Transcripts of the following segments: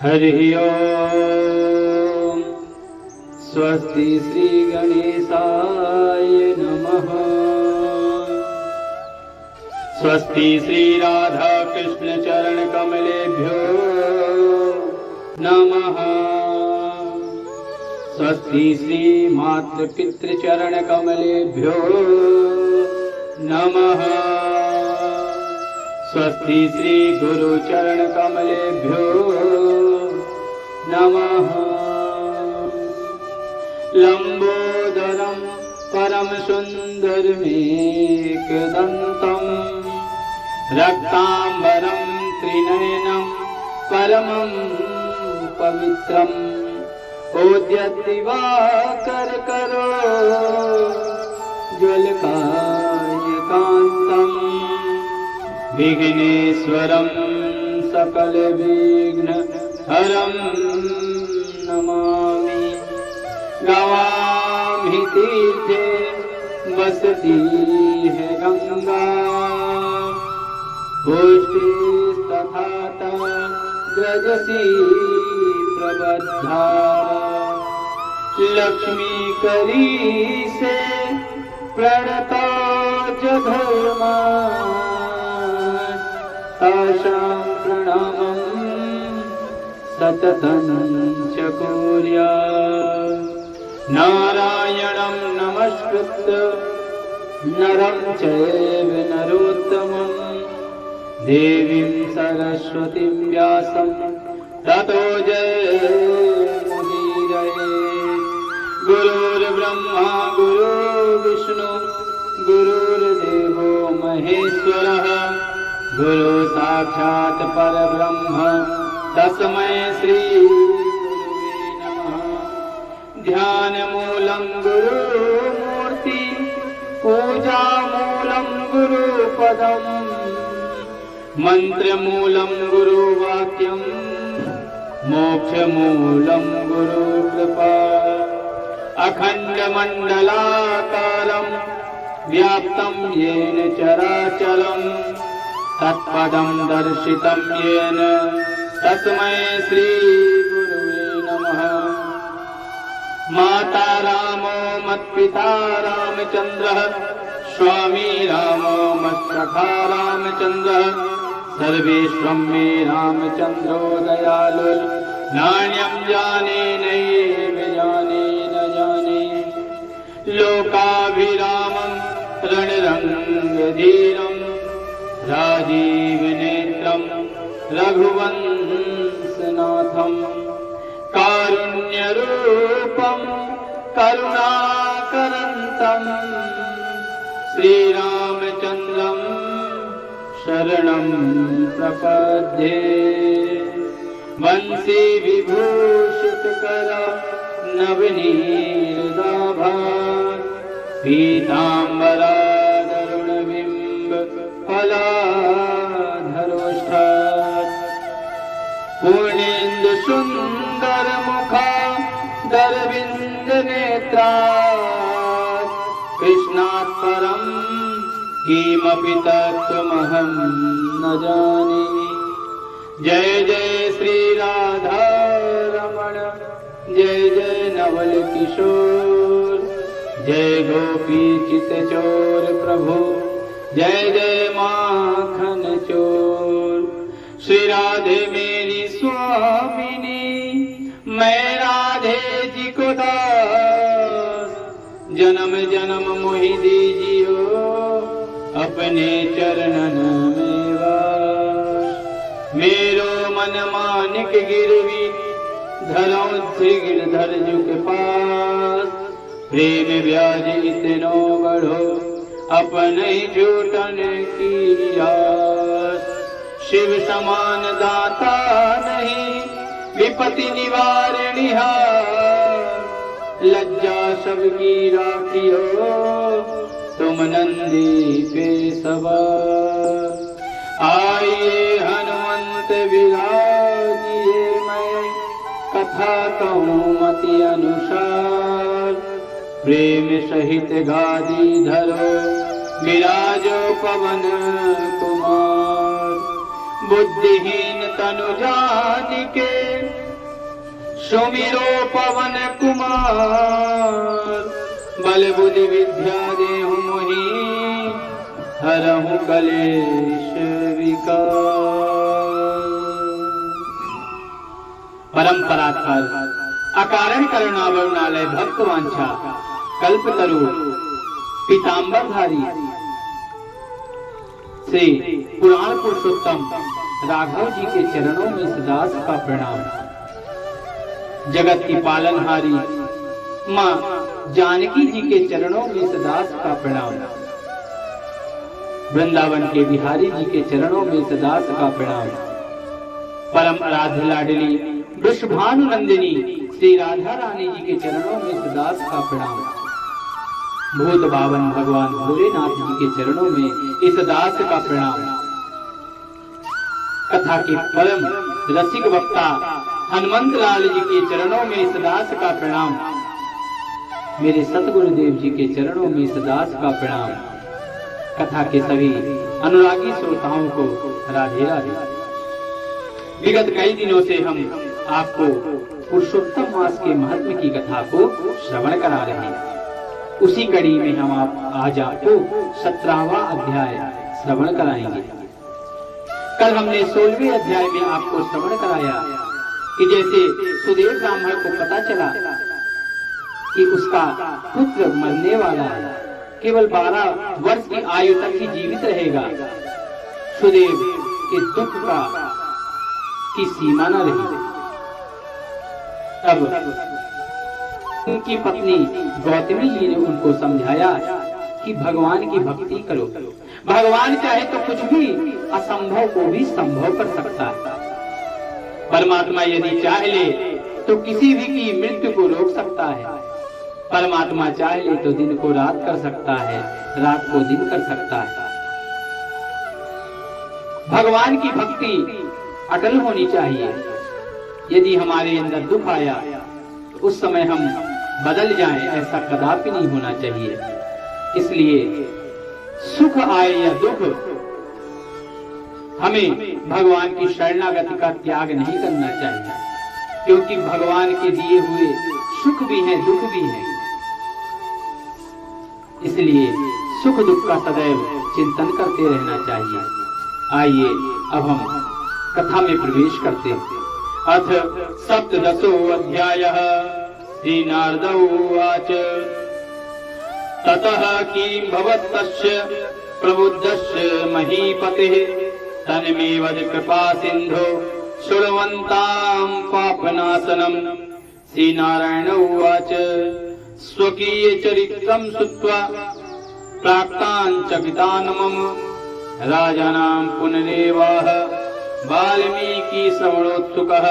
हरि ओम। स्वस्ति श्री गणेशाय नमः। स्वस्ति श्री राधा कृष्ण चरण कमलेभ्यो नमः। स्वस्ति श्री मातृ पितृ चरण कमलेभ्यो नमः। स्वस्ति श्री गुरु चरण कमलेभ्यो नमः। लंबोदरम परम सुंदरमेकदंतम रक्तांबरम त्रिनयनम परमं पवित्रम उद्यद्दिवाकर करो ज्वलकायकांतम विघ्नेश्वरं सकल विघ्न हरं नमामि। गवामि तीर्थे बसती है गंगा पुष्टिस्तथा ग्रजसी प्रबद्धा लक्ष्मी करी से प्रणता च धर्मा तासां प्रणामं सततं च कुर्यात्। नारायणं नमस्कृत्य नरं चैव नरोत्तमं देवीं सरस्वतीं व्यासं ततो जयमुदीरये। गुरुर्ब्रह्मा गुरुर्विष्णु गुरुर्देवो महेश्वरः गुरु साक्षात् परब्रह्म तस्मै श्री गुरुवे नमः। ध्यान मूलं गुरुमूर्ति पूजा मूलं गुरुपदम् मंत्र मूलं गुरुवाक्यं मोक्ष मूलं गुरुकृपा। अखण्डमण्डलाकारं व्याप्तं येन चराचरं तत्पदं दर्शितं येन तस्मै श्री गुरुवे नमः। माता रामो मत्पिता रामचन्द्रः स्वामी रामो मत्सखा रामचन्द्रः सर्वेश्वं मे रामचन्द्रो दयालु नान्यं जाने नैव जाने न जाने। लोकाभिरामं रणरङ्गधीरं राजीवनेत्रं रघुवंशनाथं कारुण्यरूपं करुणाकरन्तं श्रीरामचन्द्रं शरणं प्रपद्ये। वंशी विभूषितकर नवनीरदाभात् पीताम्बरादरुणबिम्ब फलाधरोष्ठात् पूर्णेन्दु सुन्दर मुखादरविन्द नेत्रात् कृष्णात् परं किमपि तत्त्वमहं न जाने। जय जय श्री राधा रमण जय जय नवल किशोर जय गोपी चितचोर प्रभु जय जय माखन चोर। श्री राधे मेरी स्वामिनी मैं राधे जी को दास जन्म जन्म मोहि दीजियो अपने चरणन में वास। मेरो मन मानिक गिरवी धरो श्री गिरधर जु के पास प्रेम ब्याज इतनो बढ़ो अपने झूठन की आस। शिव समान दाता नहीं विपत्ति निवारणिहार लज्जा सबकी राखियो तुम नंदी पे सवार। आइए हनुमंत विराजिए मैं कथा कहूँ मति अनुसार प्रेम सहित गादी धरो विराजो पवन कुमार। बुद्धिहीन तनु जानिके सुमिरो पवन कुमार। बल बुद्धि विद्या देहु मोहि हरहु कलेश विकार। परंपराधार अकारण करुणावरुणालय भक्तवांछा कल्पतरु पीतांबरधारी श्री पुराण पुरुषोत्तम राघव जी के चरणों में सदास का प्रणाम। जगत की पालनहारी मां जानकी जी के चरणों में सदास का प्रणाम। वृंदावन के बिहारी जी के चरणों में सदास का प्रणाम। परम आराध्य लाडली वृषभानु नंदिनी श्री राधा रानी जी के चरणों में सदास का प्रणाम। भूत बावन भगवान भोलेनाथ जी के चरणों में इस दास का प्रणाम। कथा के परम रसिक वक्ता हनुमंत लाल जी के चरणों में इस दास का प्रणाम। मेरे सतगुरुदेव जी के चरणों में इस दास का प्रणाम। कथा के सभी अनुरागी श्रोताओं को राधे राधे। विगत कई दिनों से हम आपको पुरुषोत्तम मास के महत्व की कथा को श्रवण करा रहे हैं। उसी कड़ी में हम आज आपको 17वां अध्याय श्रवण कराएंगे। कल हमने 16वें अध्याय में आपको श्रवण कराया कि जैसे सुदेव ब्राह्मण को पता चला कि उसका पुत्र मरने वाला है, केवल 12 वर्ष की आयु तक ही जीवित रहेगा। सुदेव के दुख की सीमा न रही। तब उनकी पत्नी गौतमी जी ने उनको समझाया कि भगवान की भक्ति करो। भगवान चाहे तो कुछ भी असंभव को भी संभव कर सकता है। परमात्मा यदि चाह ले तो किसी भी की मृत्यु को रोक सकता है। परमात्मा चाह ले तो दिन को रात कर सकता है, रात को दिन कर सकता है। भगवान की भक्ति अटल होनी चाहिए। यदि हमारे अंदर दुख आया तो उस समय हम बदल जाएं, ऐसा कदापि नहीं होना चाहिए। इसलिए सुख आए या दुख, हमें भगवान की शरणागति का त्याग नहीं करना चाहिए, क्योंकि भगवान के दिए हुए सुख भी हैं, दुख भी हैं। इसलिए सुख दुख का सदैव चिंतन करते रहना चाहिए। आइए अब हम कथा में प्रवेश करते हैं। अथ 17 अध्यायः। श्री नारद उवाच ततः किं भवत्तस्य प्रबुद्धस्य महीपतेः तन्मे वद कृपा सिन्धो शृण्वन्तां पापनाशनम्। श्री नारायण उवाच स्वकीय चरित्रं श्रुत्वा प्राक्ताञ्चकितान् राजानां पुनरेवाह वाल्मीकि श्रवणोत्सुकः।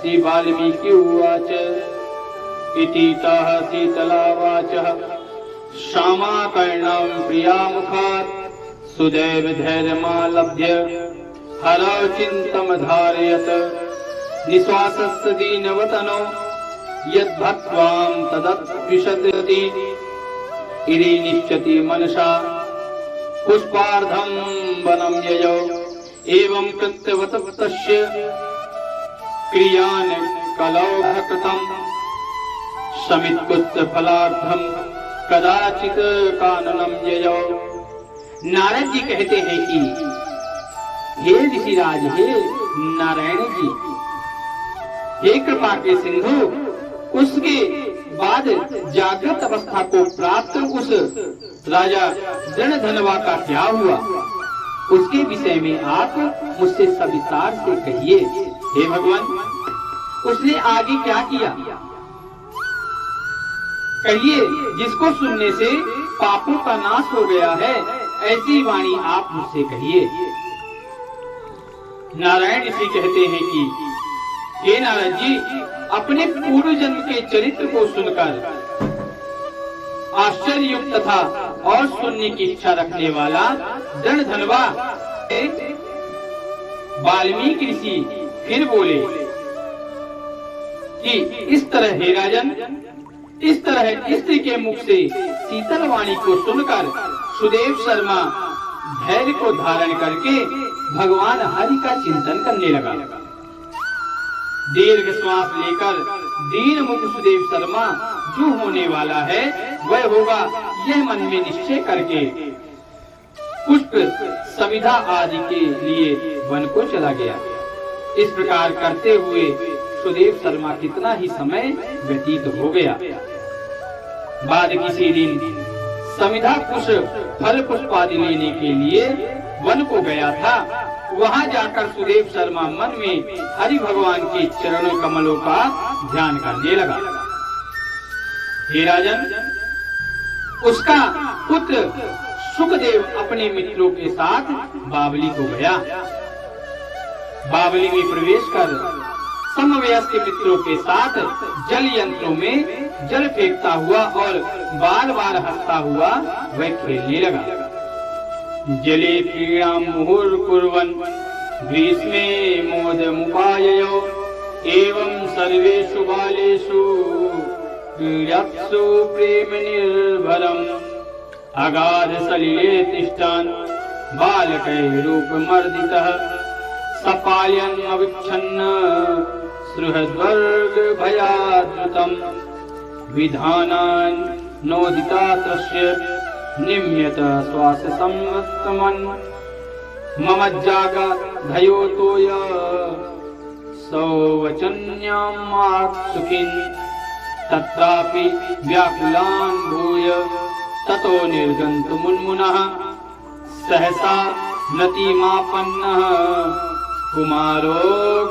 श्री वाल्मीकि उवाच इति तः शीतलावाचः श्यामाकर्णं प्रियामुखात् सुदैव धैर्यमालभ्य हरौ चिन्तमधारयत् निःश्वासस्य दीनवतनो यद्भक्त्वां तदद्विशति इति निश्चति मनसा पुष्पार्धं वनं ययौ एवं कृत्यवतस्य क्रियान् कलौ कृतं समित्कुत्स फलार्थं कदाचित काननं ययौ। नारद जी कहते हैं कि हे ऋषिराज, हे नारायण जी, हे कृपा के सिंधु, उसके बाद जागृत अवस्था को प्राप्त उस राजा दृढ़धनवा का क्या हुआ, उसके विषय में आप मुझसे सविस्तार से कहिए। हे भगवान, उसने आगे क्या किया कहिए, जिसको सुनने से पापों का नाश हो गया है, ऐसी वाणी आप मुझसे कहिए। नारायण ऋषि कहते हैं कि हे नारद जी, अपने पूर्व जन्म के चरित्र को सुनकर आश्चर्ययुक्त था और सुनने की इच्छा रखने वाला दृढ़धनवा वाल्मीकि ऋषि फिर बोले कि इस तरह हे राजन, इस तरह स्त्री के मुख से शीतल वाणी को सुनकर सुदेव शर्मा धैर्य को धारण करके भगवान हरि का चिंतन करने लगा। दीर्घ श्वास लेकर दीन मुख सुदेव शर्मा जो होने वाला है वह होगा, यह मन में निश्चय करके पुष्प समिधा आदि के लिए वन को चला गया। इस प्रकार करते हुए सुदेव शर्मा कितना ही समय व्यतीत हो गया। बाद किसी दिन समिधा पुष्प फल पुष्प आदि लेने के लिए वन को गया था। वहां जाकर सुदेव शर्मा मन में हरि भगवान के चरणों कमलों का ध्यान करने लगा। हे राजन, उसका पुत्र सुखदेव अपने मित्रों के साथ बावली को गया। बावली में प्रवेश कर समवयस्क मित्रों के साथ जल यंत्रों में जल फेंकता हुआ और बार बार हंसता हुआ वह खेलने लगा। जले क्रीड़ां मुहुर्कुर्वन् ग्रीष्मे मोदमुपाययो एवं सर्वेषु बालेषु क्रीडत्सु प्रेम निर्भरम् अगाध सलिले तिष्ठन् बालकैः रूपमर्दितः सपाल्यन् अविच्छन्न सुहृद्वर्ग भयाद्रुतम् विधानान् नोदिता तस्य निम्यत श्वास संवत्समन् मम जागा धयो तोय सौवचन्यां मात्सुखिन् तत्रापि व्याकुलान् भूय ततो निर्गन्तुमुन्मुनः सहसा नतिमापन्नः कुमारो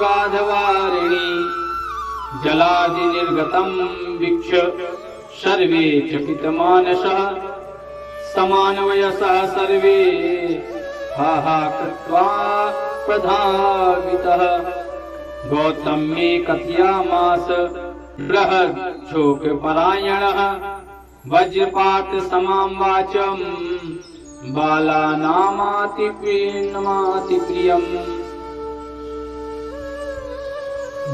गाधवारिणी जलादि निर्गतं वीक्ष सर्वे चकितमानसः समानवयसः सर्वे हा कृत्वा प्रधावितः गौतम्ये कथयामास बृहच्छोकपरायणः वज्रपात समां वाचं बालानामाति प्रियम्।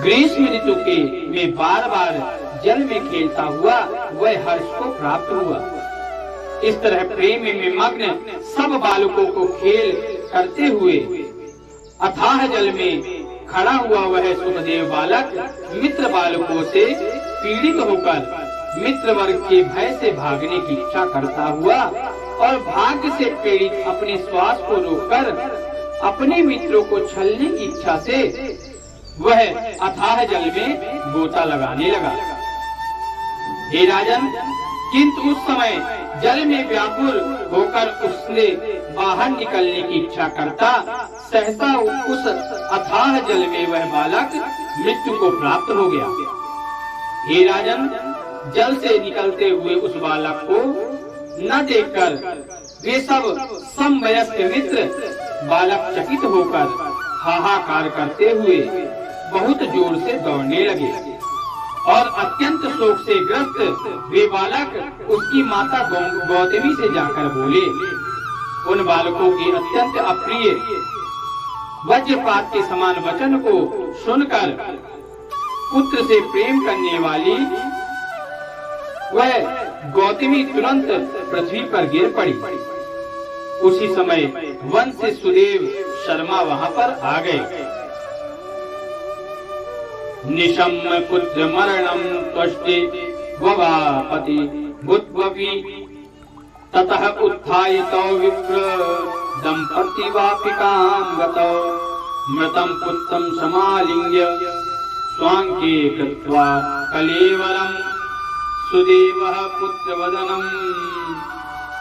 ग्रीष्म ऋतु के में बार बार जल में खेलता हुआ वह हर्ष को प्राप्त हुआ। इस तरह प्रेम में मग्न सब बालकों को खेल करते हुए अथाह जल में खड़ा हुआ वह सुखदेव बालक मित्र बालकों से पीड़ित होकर मित्र वर्ग के भय से भागने की इच्छा करता हुआ और भाग्य से प्रेरित अपने श्वास को रोककर अपने मित्रों को छलने की इच्छा से वह अथाह जल में गोता लगाने लगा। हे राजन, किंतु उस समय जल में व्याकुल होकर उसने बाहर निकलने की इच्छा करता सहसा उस अथाह जल में वह बालक मृत्यु को प्राप्त हो गया। हे राजन, जल से निकलते हुए उस बालक को न देखकर वे सब समवयस्क मित्र बालक चकित होकर हाहाकार करते हुए बहुत जोर से दौड़ने लगे और अत्यंत शोक से ग्रस्त वे बालक उसकी माता गौतमी से जाकर बोले। उन बालकों के अत्यंत अप्रिय वज्रपात के समान वचन को सुनकर पुत्र से प्रेम करने वाली वह गौतमी तुरंत पृथ्वी पर गिर पड़ी। उसी समय वन से सुदेव शर्मा वहां पर आ गए। निशम्य पुत्र मरणं त्वष्टे ववापति भूत्वपि ततः उत्थाय तौ विप्र दंपति वापिकां गतौ मृतं पुत्रं समालिंग्य स्वांके कृत्वा कलेवरम् सुदेवः पुत्रवदनं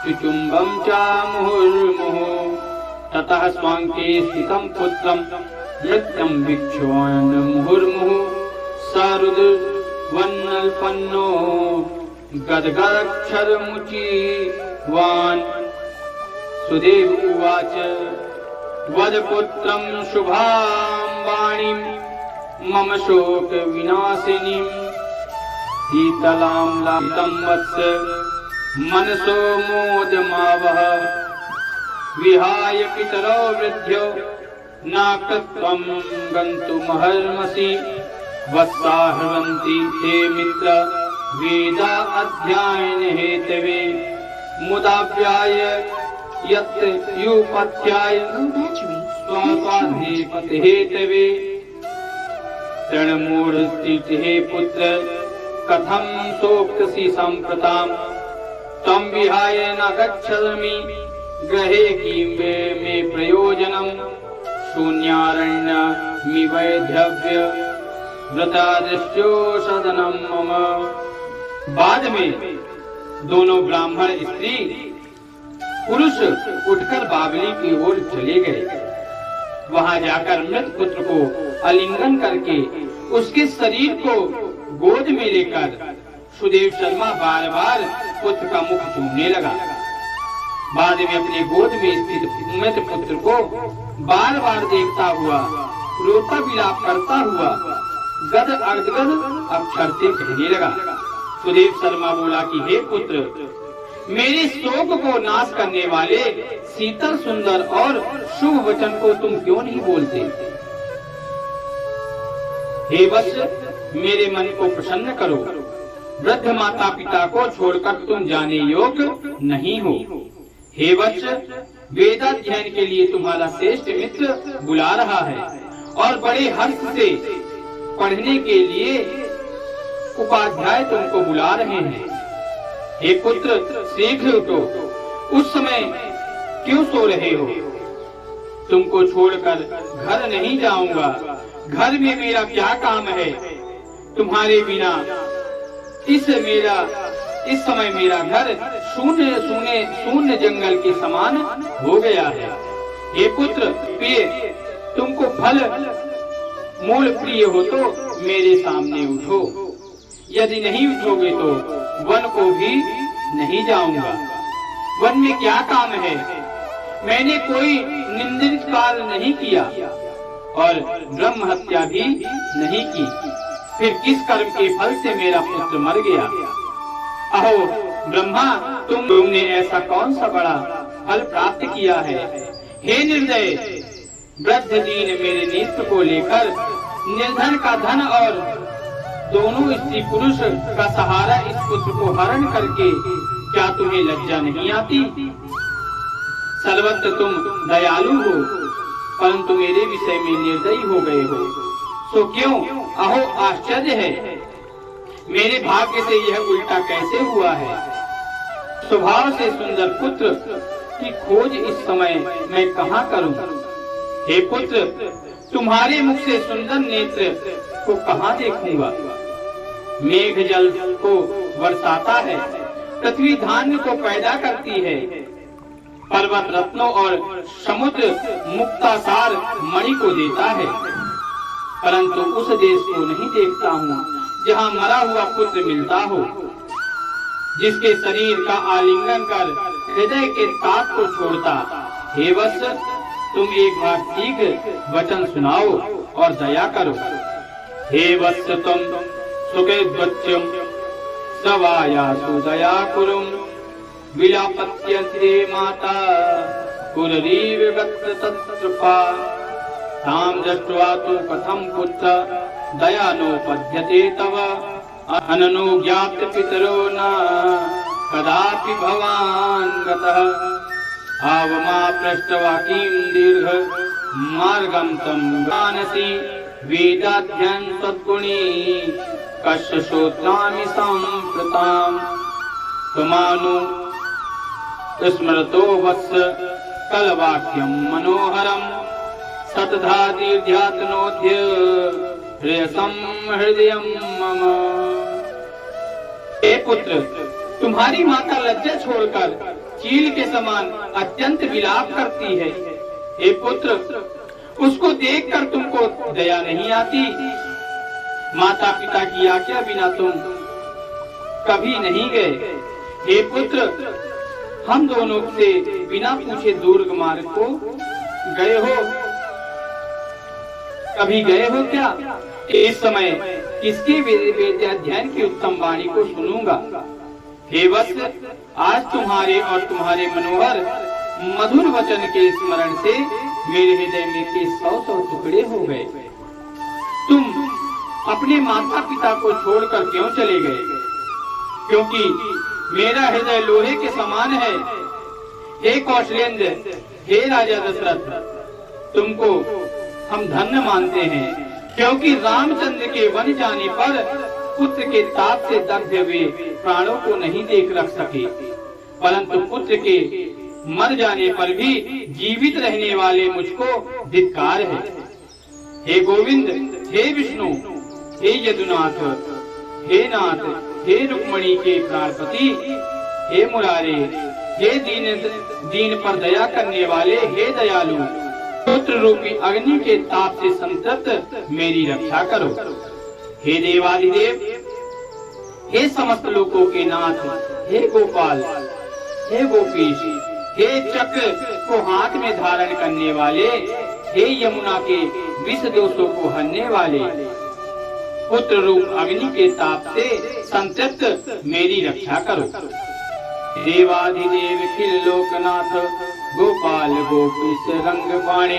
चुचुम्बं च मुहुर्मुहुः ततः स्वांके स्थितं पुत्रं मृत्यं वीक्षोऽन् मुहुर्मुहुः सरुद्रवन्नल्पन्नो गद्गदक्षरमुचिवान्। सुदेव उवाच वदपुत्रं शुभां वाणीं मम शोक विनाशिनीं शीतलां लातं वत्स मनसो मोदमावह विहाय पितरो वृद्ध्यो नाकत्वं गन्तुमहर्मसि वत्साहवन्ति ते मित्र वेदा अध्ययन हेतवे मुदाव्याय यत् युपत्याय स्वाधिपते तवे तृणमूर्ति पुत्र कथं सोक्तसि संप्रताम तम विहाय न गच्छामि गृहे किं मे प्रयोजनम शून्यारण्य मि वैधव्य व्रतादिश्यो सदनम मम। बाद में दोनों ब्राह्मण स्त्री पुरुष उठकर बावली की ओर चले गए। वहां जाकर मृत पुत्र को आलिंगन करके उसके शरीर को गोद में लेकर सुदेव शर्मा बार बार पुत्र का मुख चूमने लगा। बाद में अपने गोद में स्थित मृत पुत्र को बार बार देखता हुआ रोता विलाप करता हुआ गद अर्धगद अक्षर से कहने लगा। सुदेव शर्मा बोला कि हे पुत्र, मेरे शोक को नाश करने वाले शीतल सुंदर और शुभ वचन को तुम क्यों नहीं बोलते? हे वत्स, मेरे मन को प्रसन्न करो। वृद्ध माता पिता को छोड़कर तुम जाने योग्य नहीं हो। हे वत्स, वेदाध्ययन के लिए तुम्हारा श्रेष्ठ मित्र बुला रहा है और बड़े हर्ष से पढ़ने के लिए उपाध्याय तुमको बुला रहे हैं। हे पुत्र, शीघ्र उठो। उस समय क्यों सो रहे हो? तुमको छोड़कर घर नहीं जाऊंगा। घर में मेरा क्या काम है? तुम्हारे बिना इस समय मेरा घर शून्य जंगल के समान हो गया है। हे पुत्र प्रिय, तुमको फल मूल प्रिय हो तो मेरे सामने उठो। यदि नहीं उठोगे तो वन को भी नहीं जाऊंगा। वन में क्या काम है? मैंने कोई निंदित कार्य नहीं किया और ब्रह्म हत्या भी नहीं की। फिर किस कर्म के फल से मेरा पुत्र मर गया? अहो ब्रह्मा, तुमने ऐसा कौन सा बड़ा फल प्राप्त किया है? हे निर्दय, वृद्ध दीन मेरे नेत्र को लेकर निर्धन का धन और दोनों स्त्री पुरुष का सहारा इस पुत्र को हरण करके क्या तुम्हें लज्जा नहीं आती? सर्वत्र तुम दयालु हो, परंतु मेरे विषय में निर्दयी हो गए हो। सो क्यों? अहो आश्चर्य है, मेरे भाग्य से यह उल्टा कैसे हुआ है? स्वभाव से सुंदर पुत्र की खोज इस समय मैं कहाँ करूं? हे पुत्र, तुम्हारे मुख से सुंदर नेत्र को कहाँ देखूंगा? मेघ जल को बरसाता है, पृथ्वी धान्य को पैदा करती है, पर्वत रत्नों और समुद्र मुक्तासार मणि को देता है, परंतु उस देश को नहीं देखता हूँ जहाँ मरा हुआ पुत्र मिलता हो, जिसके शरीर का आलिंगन कर हृदय के ताप को छोड़ता। हे वत्स, तुम एक बार ठीक वचन सुनाओ और दया करो। हे वत्स, तुम सुखेद्वच्यं सवायासु दया कुरुम विलापत्यन्ते माता कुररीव गत्र तत्कृपा तां दृष्ट्वा तु कथं पुत्र दयानोपद्यते तव अननुज्ञात पितरो न कदापि भवान् गतः आवमा पृष्ट्वा किं दीर्घ मार्गं तं जानसि वेदाध्ययन सद्गुणी कस्य श्रोत्रामि सम्प्रताम् त्वमानु स्मरतो वत्स कलवाक्यं मनोहरं सतधा दीर्घ्यातनोद्य प्रेयसं हृदयं मम। हे पुत्र, तुम्हारी माता लज्जा छोड़कर चील के समान अत्यंत विलाप करती है। हे पुत्र, उसको देखकर तुमको दया नहीं आती? माता पिता की आज्ञा बिना तुम कभी नहीं गए। हे पुत्र, हम दोनों से बिना पूछे दुर्ग मार्ग को गए हो? कभी गए हो क्या? इस समय किसके वेदाध्ययन की उत्तम वाणी को सुनूंगा? हे वत्स, आज तुम्हारे और तुम्हारे मनोहर मधुर वचन के स्मरण से मेरे हृदय में के 100 टुकड़े हो गए। तुम अपने माता पिता को छोड़कर क्यों चले गए? क्योंकि मेरा हृदय लोहे के समान है। हे कौशलेंद्र, हे राजा दशरथ, तुमको हम धन्य मानते हैं, क्योंकि रामचंद्र के वन जाने पर पुत्र के ताप से दग्ध हुए प्राणों को नहीं देख रख सके, परंतु पुत्र के मर जाने पर भी जीवित रहने वाले मुझको धिक्कार है। हे गोविंद, हे विष्णु, हे यदुनाथ, हे नाथ, हे रुक्मणी के प्राणपति, हे मुरारे, हे दीन पर दया करने वाले, हे दयालु, पुत्र रूपी अग्नि के ताप से संतप्त मेरी रक्षा करो। हे देवादिदेव, हे समस्त लोकों के नाथ, हे गोपाल, हे गोपीश, हे चक्र को हाथ में धारण करने वाले, हे यमुना के विष दोषों को हरने वाले, पुत्र रूप अग्नि के ताप से संतप्त मेरी रक्षा करो। देवाधिदेव खिल लोकनाथ, गोपाल गोपीश रंग बाणे,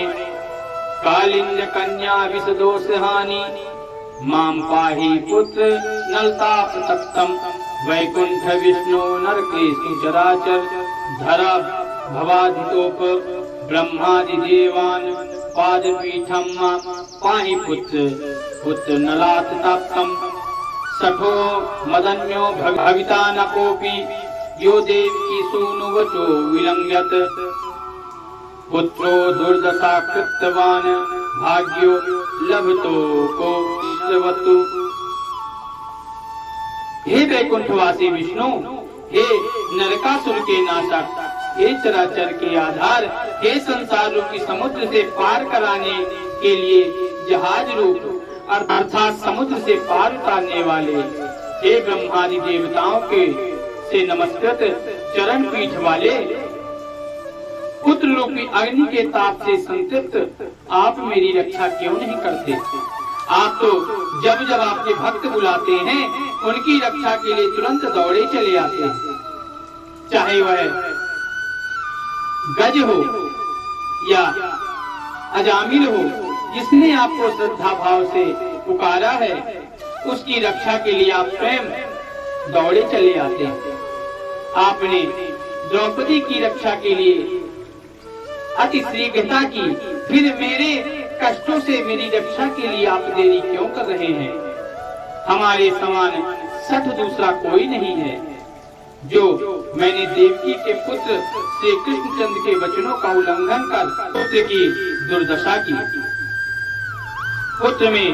कालिंद कन्या विष दोष हानि, माम पाहि पुत्र नलताप तप्तम, वैकुंठ विष्णु नरकेशु चराचर, धरा भवाधितोप ब्रह्मादि देवान, पादपीठम पाहि पुत्र नलात तप्तम, सठो मदन्यो भविता न कोपि, यो देवकी सूनु वचो विलंघ्यत, पुत्रो दुर्दशा कृतवान, भाग्यो लभतो को वतु। हे वैकुंठवासी विष्णु, हे नरकासुर के नाशक, हे चराचर के आधार, हे संसार रूपी समुद्र से पार कराने के लिए जहाज रूप अर्थात समुद्र से पार उतारने वाले, हे ब्रह्मादि देवताओं के से नमस्कृत चरण पीठ वाले, पुत्र रूपी अग्नि के ताप से संतप्त आप मेरी रक्षा क्यों नहीं करते? आप तो जब जब आपके भक्त बुलाते हैं उनकी रक्षा के लिए तुरंत दौड़े चले आते हैं, चाहे वह गज हो या अजामिल हो। जिसने आपको श्रद्धा भाव से पुकारा है उसकी रक्षा के लिए आप स्वयं दौड़े चले आते हैं। आपने द्रौपदी की रक्षा के लिए अति शीघ्रता की, फिर मेरे कष्टों से मेरी रक्षा के लिए आप देरी क्यों कर रहे हैं? हमारे समान सठ दूसरा कोई नहीं है जो मैंने देवकी के पुत्र श्री कृष्णचंद्र के वचनों का उल्लंघन कर पुत्र की दुर्दशा की, पुत्र में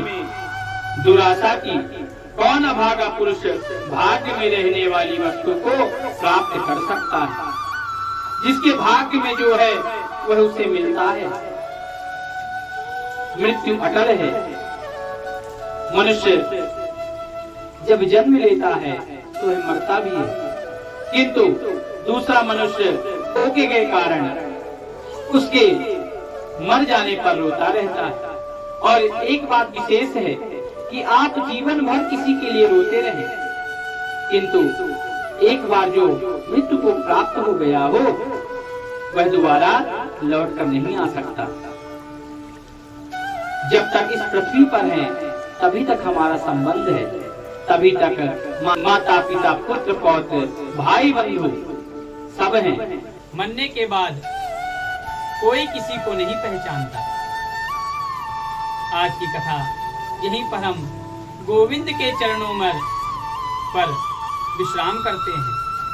दुराशा की। कौन अभागा पुरुष भाग्य में रहने वाली वस्तु को प्राप्त कर सकता है? जिसके भाग्य में जो है वह उसे मिलता है। मृत्यु अटल है। मनुष्य जब जन्म लेता है तो वह मरता भी है, किंतु दूसरा मनुष्य धोखे के कारण उसके मर जाने पर रोता रहता है। और एक बात विशेष है कि आप जीवन भर किसी के लिए रोते रहे, किंतु एक बार जो मृत्यु को प्राप्त हो गया हो वह दोबारा लौट कर नहीं आ सकता। जब तक इस पृथ्वी पर है तभी तक हमारा संबंध है, तभी तक माता पिता पुत्र पौत्र भाई बंधु सब हैं। मरने के बाद कोई किसी को नहीं पहचानता। आज की कथा यहीं पर हम गोविंद के चरणों में पर विश्राम करते हैं।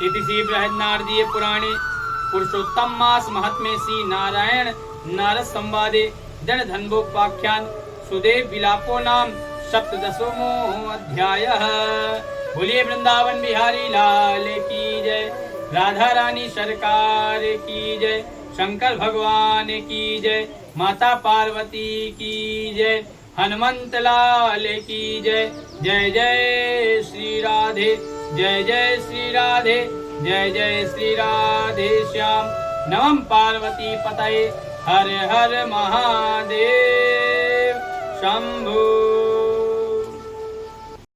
इति श्री बृहन्नारदीय पुराणे पुरुषोत्तम मास महात्म्ये श्री नारायण नारद संवादे जन धन्वोपाख्यान सुदेव विलापो नाम सप्तदशमो अध्यायः। बोलिए वृंदावन बिहारी लाल की जय, राधा रानी सरकार की जय, शंकर भगवान की जय, माता पार्वती की जय, हनुमंत लाल की जय। जय जय श्री राधे, जय जय श्री राधे, जय जय श्री राधे श्याम। नमः पार्वती पतये, हर हर महादेव शंभो।